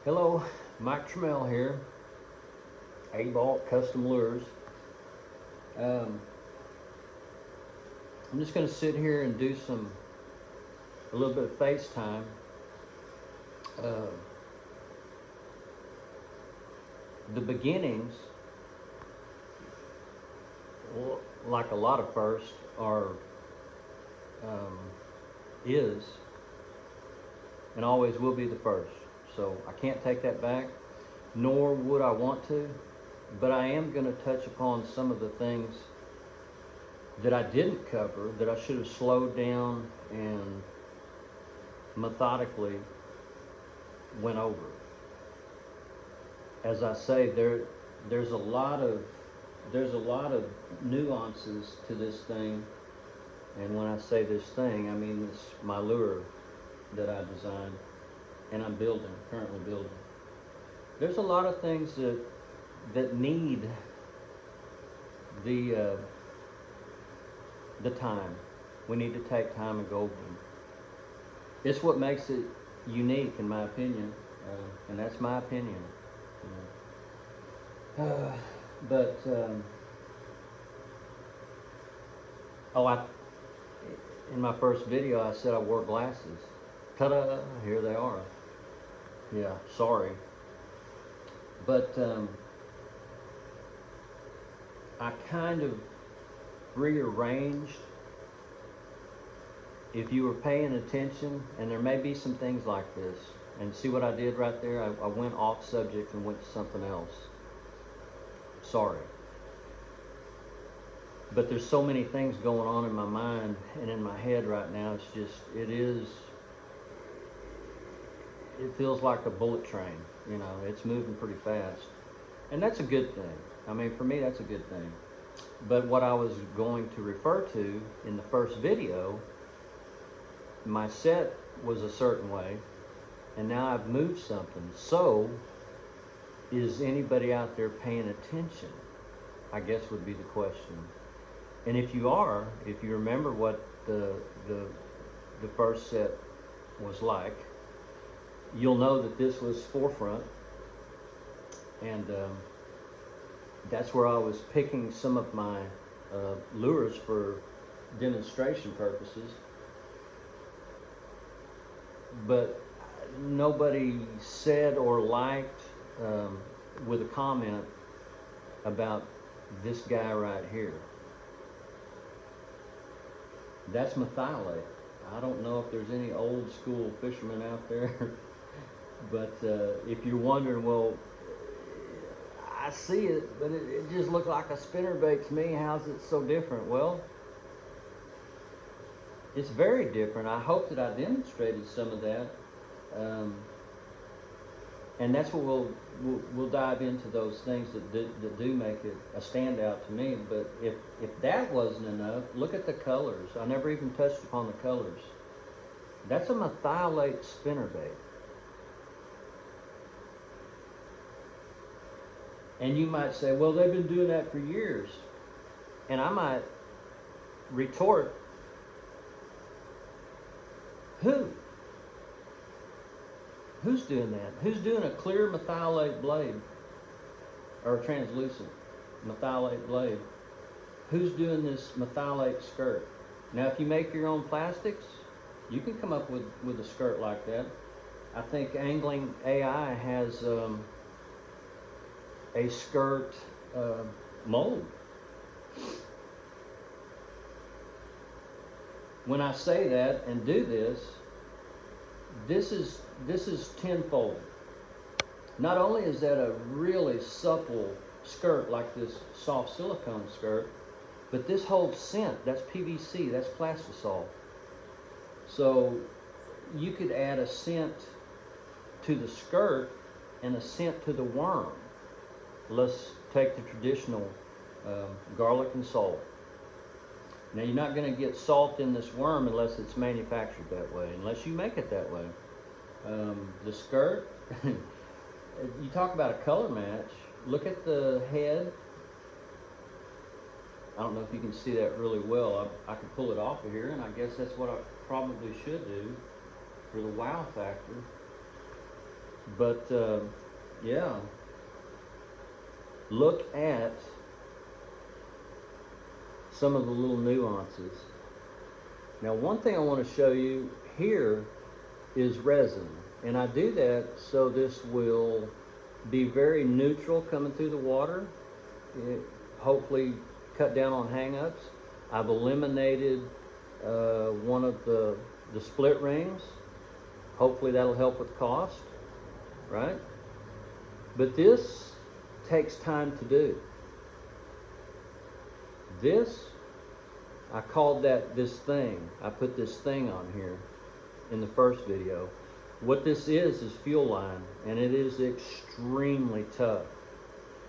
Hello, Mike Trammell here, A-Ball Custom Lures. Um, I'm just going to sit here and do a little bit of FaceTime. Uh, the beginnings, like a lot of firsts, um, is and always will be the first. So I can't take that back, nor would I want to, but I am going to touch upon some of the things that I didn't cover that I should have slowed down and methodically went over. As I say, there's a lot of nuances to this thing, and when I say this thing, I mean it's my lure that I designed and I'm currently building. There's a lot of things that need the time. We need to take time and go over them. It's what makes it unique, in my opinion, and that's my opinion. You know. In my first video, I said I wore glasses. Ta-da! Here they are. Yeah, sorry, but I kind of rearranged. If you were paying attention, and there may be some things like this, and see what I did right there? I went off subject and went to something else. Sorry. But there's so many things going on in my mind and in my head right now. It feels like a bullet train. You know, it's moving pretty fast. And that's a good thing. I mean, for me, that's a good thing. But what I was going to refer to in the first video, my set was a certain way, and now I've moved something. So, is anybody out there paying attention? I guess would be the question. And if you are, if you remember what the first set was like, you'll know that this was forefront, and that's where I was picking some of my lures for demonstration purposes. But nobody said or liked with a comment about this guy right here. That's methylate. I don't know if there's any old school fishermen out there, but if you're wondering, well, I see it, but it just looked like a spinnerbait to me. How's it so different? Well, it's very different. I hope that I demonstrated some of that, and that's what we'll dive into, those things that do make it a standout to me. But if that wasn't enough, look at the colors. I never even touched upon the colors. That's a methylate spinnerbait. And you might say, well, they've been doing that for years. And I might retort, who? Who's doing that? Who's doing a clear methylate blade? Or a translucent methylate blade? Who's doing this methylate skirt? Now, if you make your own plastics, you can come up with a skirt like that. I think Angling AI has a skirt mold. When I say that and do this, this is tenfold. Not only is that a really supple skirt like this soft silicone skirt, but this holds scent. That's PVC, that's plastisol. So you could add a scent to the skirt and a scent to the worm. Let's take the traditional garlic and salt. Now, you're not going to get salt in this worm unless it's manufactured that way, unless you make it that way. The skirt, you talk about a color match. Look at the head. I don't know if you can see that really well. I could pull it off of here, and I guess that's what I probably should do for the wow factor. But yeah, look at some of the little nuances. Now, one thing I want to show you here is resin, and I do that so this will be very neutral coming through the water. It hopefully cut down on hang-ups. I've eliminated one of the split rings. Hopefully that'll help with cost, right? But this takes time to do. This, I called that this thing. I put this thing on here in the first video. What this is fuel line, and it is extremely tough.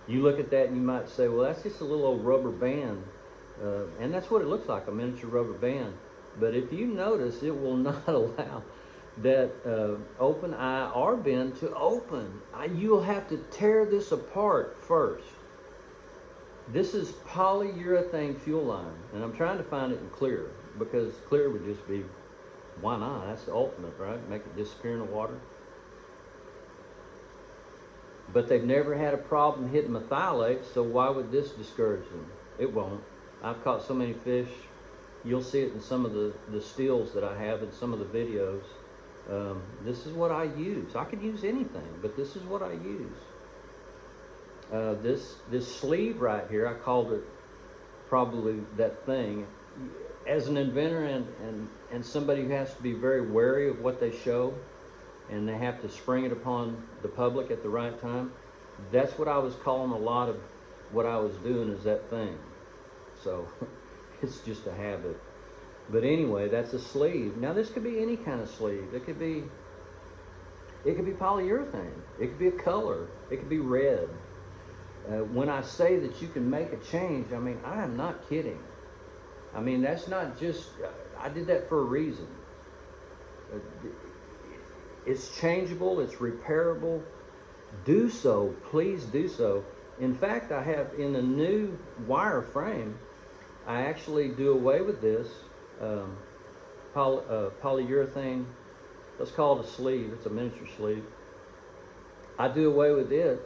You look at that and you might say, well, that's just a little old rubber band. And that's what it looks like, a miniature rubber band. But if you notice, it will not allow that open eye R bend to open. You'll have to tear this apart first. This is polyurethane fuel line, and I'm trying to find it in clear, because clear would just be, why not? That's the ultimate, right? Make it disappear in the water. But they've never had a problem hitting methylate, so why would this discourage them? It won't. I've caught so many fish. You'll see it in some of the stills that I have in some of the videos. This is what I use. I could use anything, but this is what I use. This sleeve right here, I called it probably that thing. As an inventor and somebody who has to be very wary of what they show, and they have to spring it upon the public at the right time, that's what I was calling a lot of what I was doing, is that thing. So it's just a habit. But anyway, that's a sleeve. Now this could be any kind of sleeve. It could be polyurethane. It could be a color. It could be red. When I say that you can make a change, I mean, I am not kidding. I mean, that's not just, I did that for a reason. It's changeable, it's repairable. Do so, please do so. In fact, I have in the new wire frame, I actually do away with this polyurethane. Let's call it a sleeve. It's a miniature sleeve. I do away with it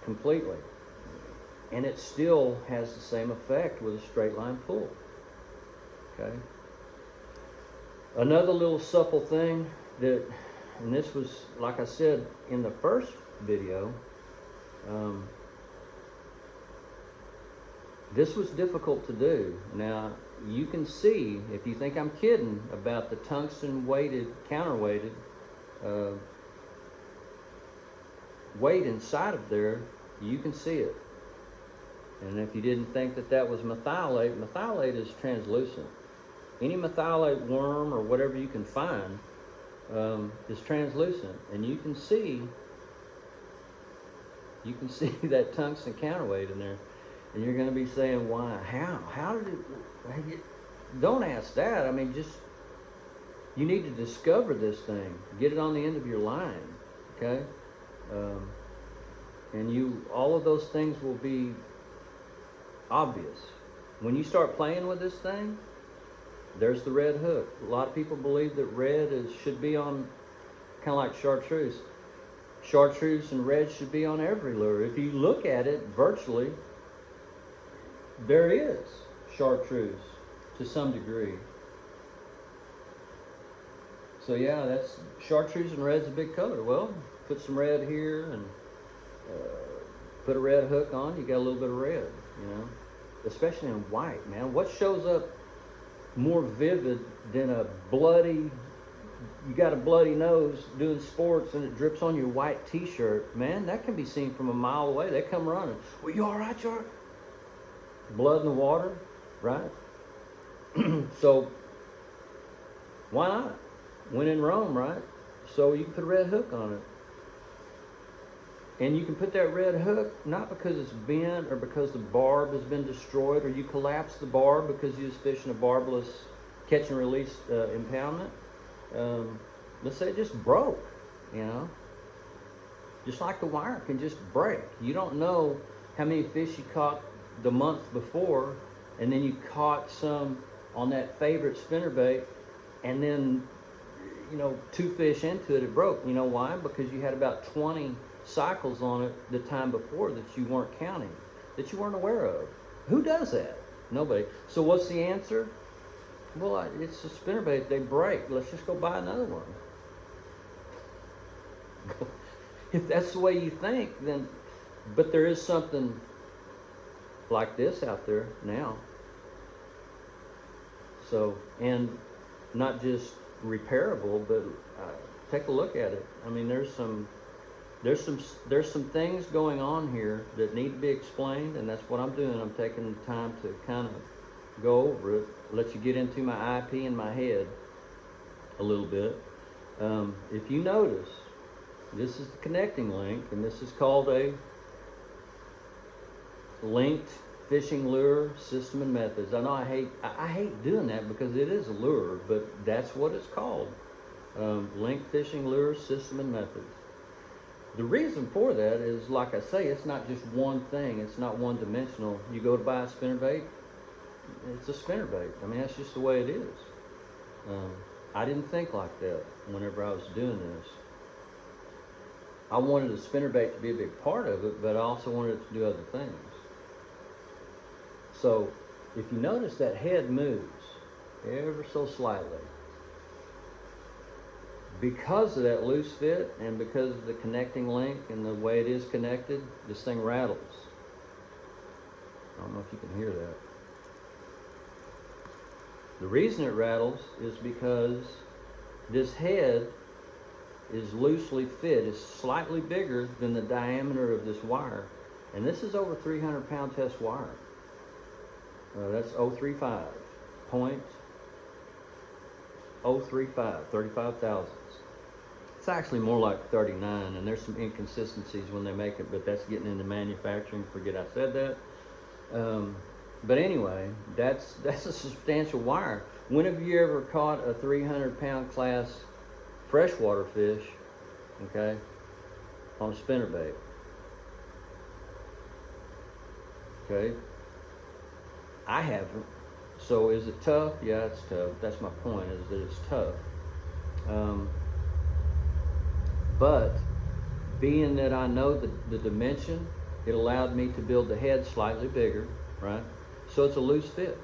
completely, and it still has the same effect with a straight line pull. Okay. Another little supple thing that, and this was, like I said in the first video, this was difficult to do. Now, you can see, if you think I'm kidding about the tungsten weighted, counterweighted weight inside of there, you can see it. And if you didn't think that that was methylate, methylate is translucent. Any methylate worm or whatever you can find is translucent, and you can see that tungsten counterweight in there, and you're going to be saying, why? How did it? Don't ask that. I mean, just, you need to discover this thing, get it on the end of your line, okay? And all of those things will be obvious when you start playing with this thing. There's the red hook. A lot of people believe that red should be on, kind of like chartreuse. Chartreuse and red should be on every lure. If you look at it virtually, there is chartreuse to some degree. So yeah, that's chartreuse and red's a big color. Well, put some red here and put a red hook on, you got a little bit of red, you know, especially in white, man. What shows up more vivid than a bloody, you got a bloody nose doing sports and it drips on your white t-shirt, man, that can be seen from a mile away. They come running. Well, you all right, George? Blood in the water, right? So why not? When in Rome, right? So you can put a red hook on it. And you can put that red hook not because it's bent or because the barb has been destroyed, or you collapse the barb because you was fishing a barbless catch and release impoundment. Let's say it just broke, you know. Just like the wire can just break. You don't know how many fish you caught the month before, and then you caught some on that favorite spinnerbait, and then you know, 2 fish into it, it broke. You know why? Because you had about 20 cycles on it the time before that you weren't counting, that you weren't aware of. Who does that? Nobody. So what's the answer? Well, it's a spinnerbait. They break. Let's just go buy another one. If that's the way you think, then, but there is something like this out there now. So, and not just repairable, but take a look at it. I mean, there's some things going on here that need to be explained, and that's what I'm doing. I'm taking the time to kind of go over it, let you get into my IP in my head a little bit. If you notice, this is the connecting link, and this is called a linked fishing lure system and methods. I know I hate doing that because it is a lure, but that's what it's called. Linked fishing lure system and methods. The reason for that is, like I say, it's not just one thing. It's not one dimensional. You go to buy a spinnerbait, it's a spinnerbait. I mean, that's just the way it is. I didn't think like that whenever I was doing this. I wanted a spinnerbait to be a big part of it, but I also wanted it to do other things. So, if you notice, that head moves ever so slightly. Because of that loose fit and because of the connecting link and the way it is connected, this thing rattles. I don't know if you can hear that. The reason it rattles is because this head is loosely fit. It's slightly bigger than the diameter of this wire. And this is over 300 pound test wire. That's 035, 0.035, 35 thousandths. It's actually more like 39, and there's some inconsistencies when they make it, but that's getting into manufacturing. Forget I said that. But anyway, that's a substantial wire. When have you ever caught a 300 pound class freshwater fish, okay, on a spinnerbait? Okay, I haven't. So is it tough? Yeah, it's tough. That's my point, is that it's tough. But being that I know the dimension, it allowed me to build the head slightly bigger, right? So it's a loose fit.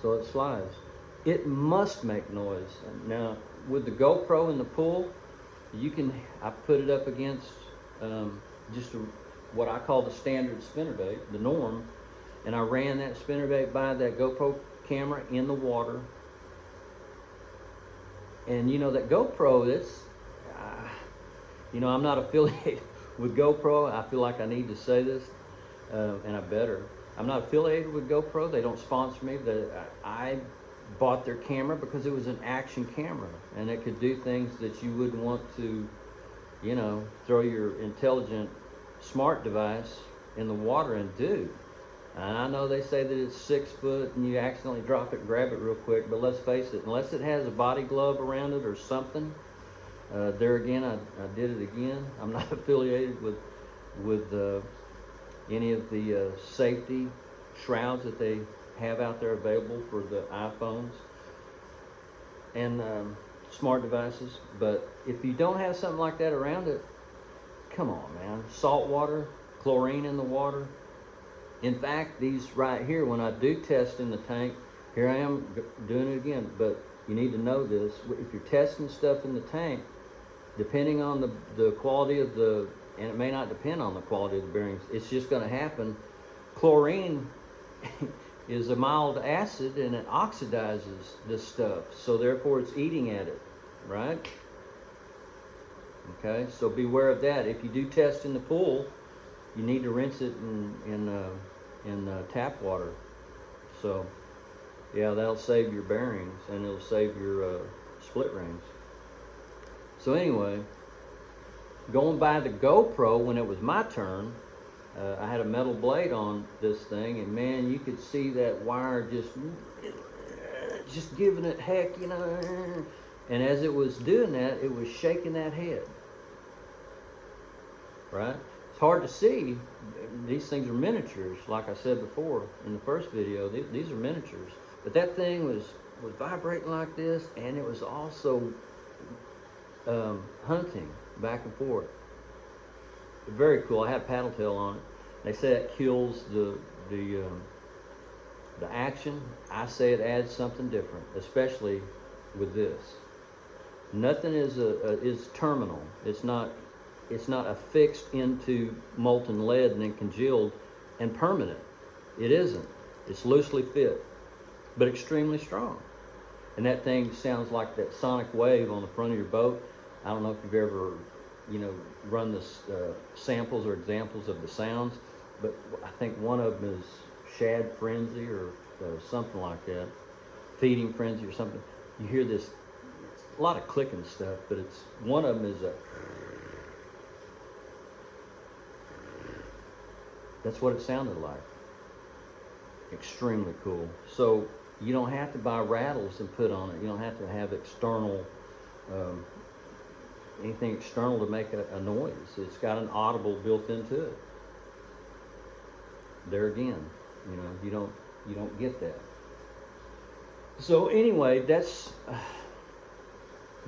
So it slides. It must make noise. Now, with the GoPro in the pool, I put it up against what I call the standard spinnerbait, the norm, and I ran that spinnerbait by that GoPro camera in the water. And you know, that GoPro, I'm not affiliated with GoPro. I feel like I need to say this, and I better. I'm not affiliated with GoPro. They don't sponsor me. I bought their camera because it was an action camera, and it could do things that you wouldn't want to, throw your intelligent smart device in the water and do. And I know they say that it's 6 foot and you accidentally drop it and grab it real quick, but let's face it, unless it has a body glove around it or something, there again, I did it again. I'm not affiliated with any of the safety shrouds that they have out there available for the iPhones and smart devices. But if you don't have something like that around it, come on, man. Salt water, chlorine in the water. In fact, these right here, when I do test in the tank, here I am doing it again, but you need to know this. If you're testing stuff in the tank, depending on the quality of and it may not depend on the quality of the bearings, it's just going to happen. Chlorine is a mild acid and it oxidizes this stuff, so therefore it's eating at it, right? Okay, so beware of that. If you do test in the pool, you need to rinse it in tap water. So, yeah, that'll save your bearings and it'll save your split rings. So anyway, going by the GoPro when it was my turn, I had a metal blade on this thing, and man, you could see that wire just giving it heck, And as it was doing that, it was shaking that head. Right? It's hard to see. These things are miniatures, like I said before in the first video. These are miniatures. But that thing was was vibrating like this, and it was also hunting back and forth. Very cool. I had paddle tail on it. They say it kills the action. I say it adds something different, especially with this. Nothing is terminal. It's not affixed into molten lead and then congealed and permanent. It isn't. It's loosely fit, but extremely strong. And that thing sounds like that sonic wave on the front of your boat. I don't know if you've ever, run this samples or examples of the sounds, but I think one of them is shad frenzy or something like that, feeding frenzy or something. You hear this, it's a lot of clicking stuff, but it's one of them is a. That's what it sounded like. Extremely cool. So you don't have to buy rattles and put on it. You don't have to have external, anything external to make a noise. It's got an audible built into it. There again, you don't get that. So anyway, those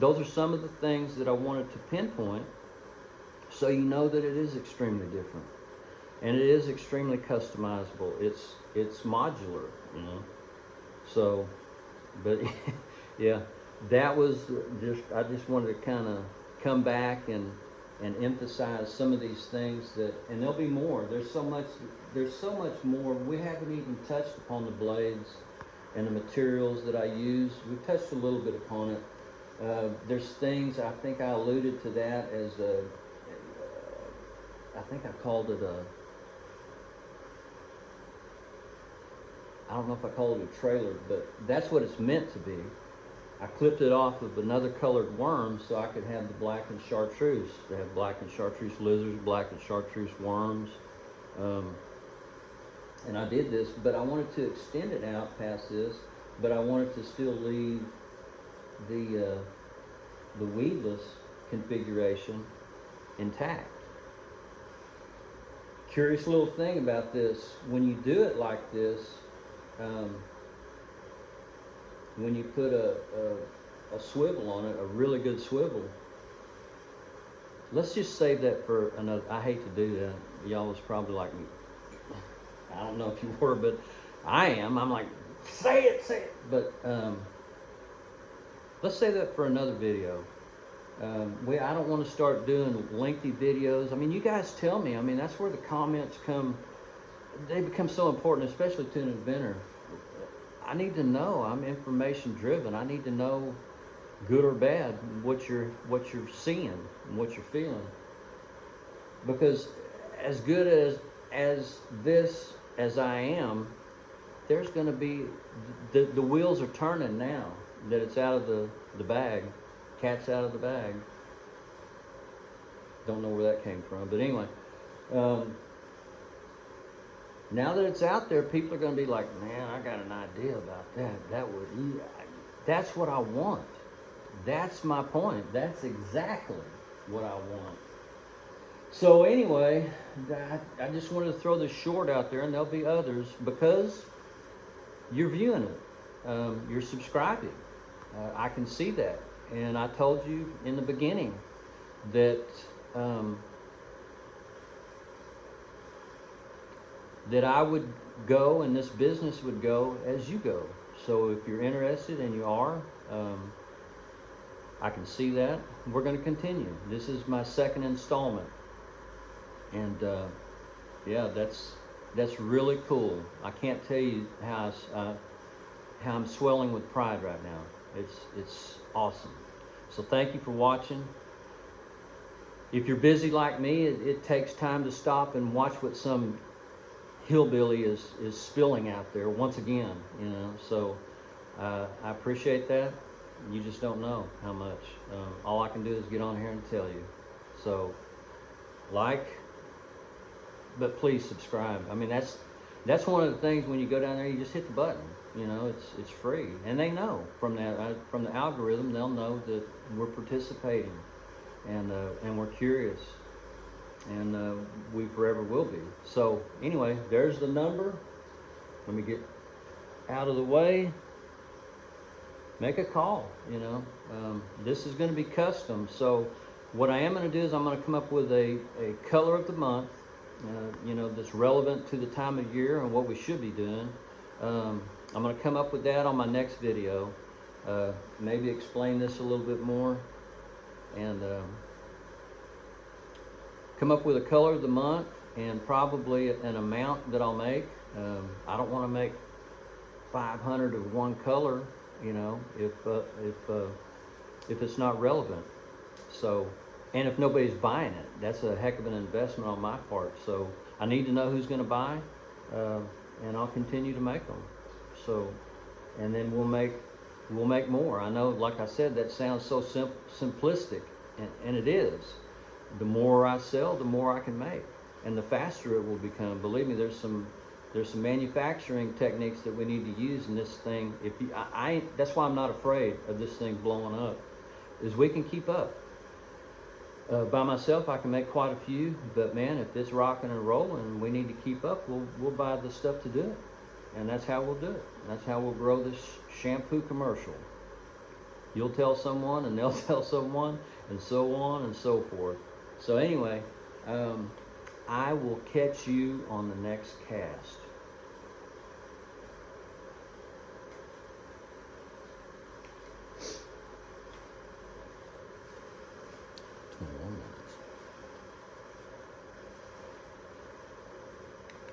are some of the things that I wanted to pinpoint, so you know that it is extremely different, and it is extremely customizable. It's modular, So, but yeah, that was I just wanted to kind of come back and emphasize some of these things and there'll be more. There's so much more. We haven't even touched upon the blades and the materials that I use. We've touched a little bit upon it. There's things, I think I alluded to that as I think I called it I don't know if I called it a trailer, but that's what it's meant to be. I clipped it off of another colored worm so I could have the black and chartreuse. They have black and chartreuse lizards, black and chartreuse worms. And I did this, but I wanted to extend it out past this, but I wanted to still leave the weedless configuration intact. Curious little thing about this, when you do it like this, when you put a swivel on it, a really good swivel, let's just save that for another. I hate to do that. Y'all was probably like me. I don't know if you were, but I am. I'm like, say it. But let's save that for another video. I don't want to start doing lengthy videos. I mean, you guys tell me. I mean, that's where the comments come. They become so important, especially to an inventor. I need to know. I'm information driven. I need to know, good or bad, what you're seeing and what you're feeling. Because as good as I am, there's going to be the wheels are turning now that it's out of the bag. Cat's out of the bag. Don't know where that came from, but anyway. Now that it's out there, people are going to be like, man, I got an idea about that. That's what I want. That's my point. That's exactly what I want. So anyway, I just wanted to throw this short out there, and there'll be others, because you're viewing it. You're subscribing. I can see that. And I told you in the beginning that that I would go and this business would go as you go. So if you're interested, and you are, I can see that. We're going to continue. This is my second installment. And yeah, that's really cool. I can't tell you how I'm swelling with pride right now. It's awesome. So thank you for watching. If you're busy like me, it takes time to stop and watch what some hillbilly is spilling out there once again, So I appreciate that. You just don't know how much. All I can do is get on here and tell you. So but please subscribe. I mean, that's one of the things when you go down there, you just hit the button. It's free, and they know from the algorithm, they'll know that we're participating, and we're curious, and we forever will be. So anyway, there's the number. Let me get out of the way. make a call. You know, this is going to be custom. So what I am going to do is I'm going to come up with a color of the month, you know, that's relevant to the time of year and what we should be doing. I'm going to come up with that on my next video. Maybe explain this a little bit more, and come up with a color of the month and probably an amount that I'll make. I don't want to make 500 of one color, you know, if it's not relevant. So, and if nobody's buying it, that's a heck of an investment on my part. So I need to know who's going to buy, and I'll continue to make them. So, and then we'll make more. I know, like I said, that sounds so simplistic, and it is. The more I sell, the more I can make, and the faster it will become. Believe me, there's some manufacturing techniques that we need to use in this thing. If you, that's why I'm not afraid of this thing blowing up, is we can keep up. By myself, I can make quite a few, but man, if it's rocking and rolling, we need to keep up. We'll buy the stuff to do it, and that's how we'll do it. That's how we'll grow this shampoo commercial. You'll tell someone, and they'll tell someone, and so on and so forth. So anyway, I will catch you on the next cast.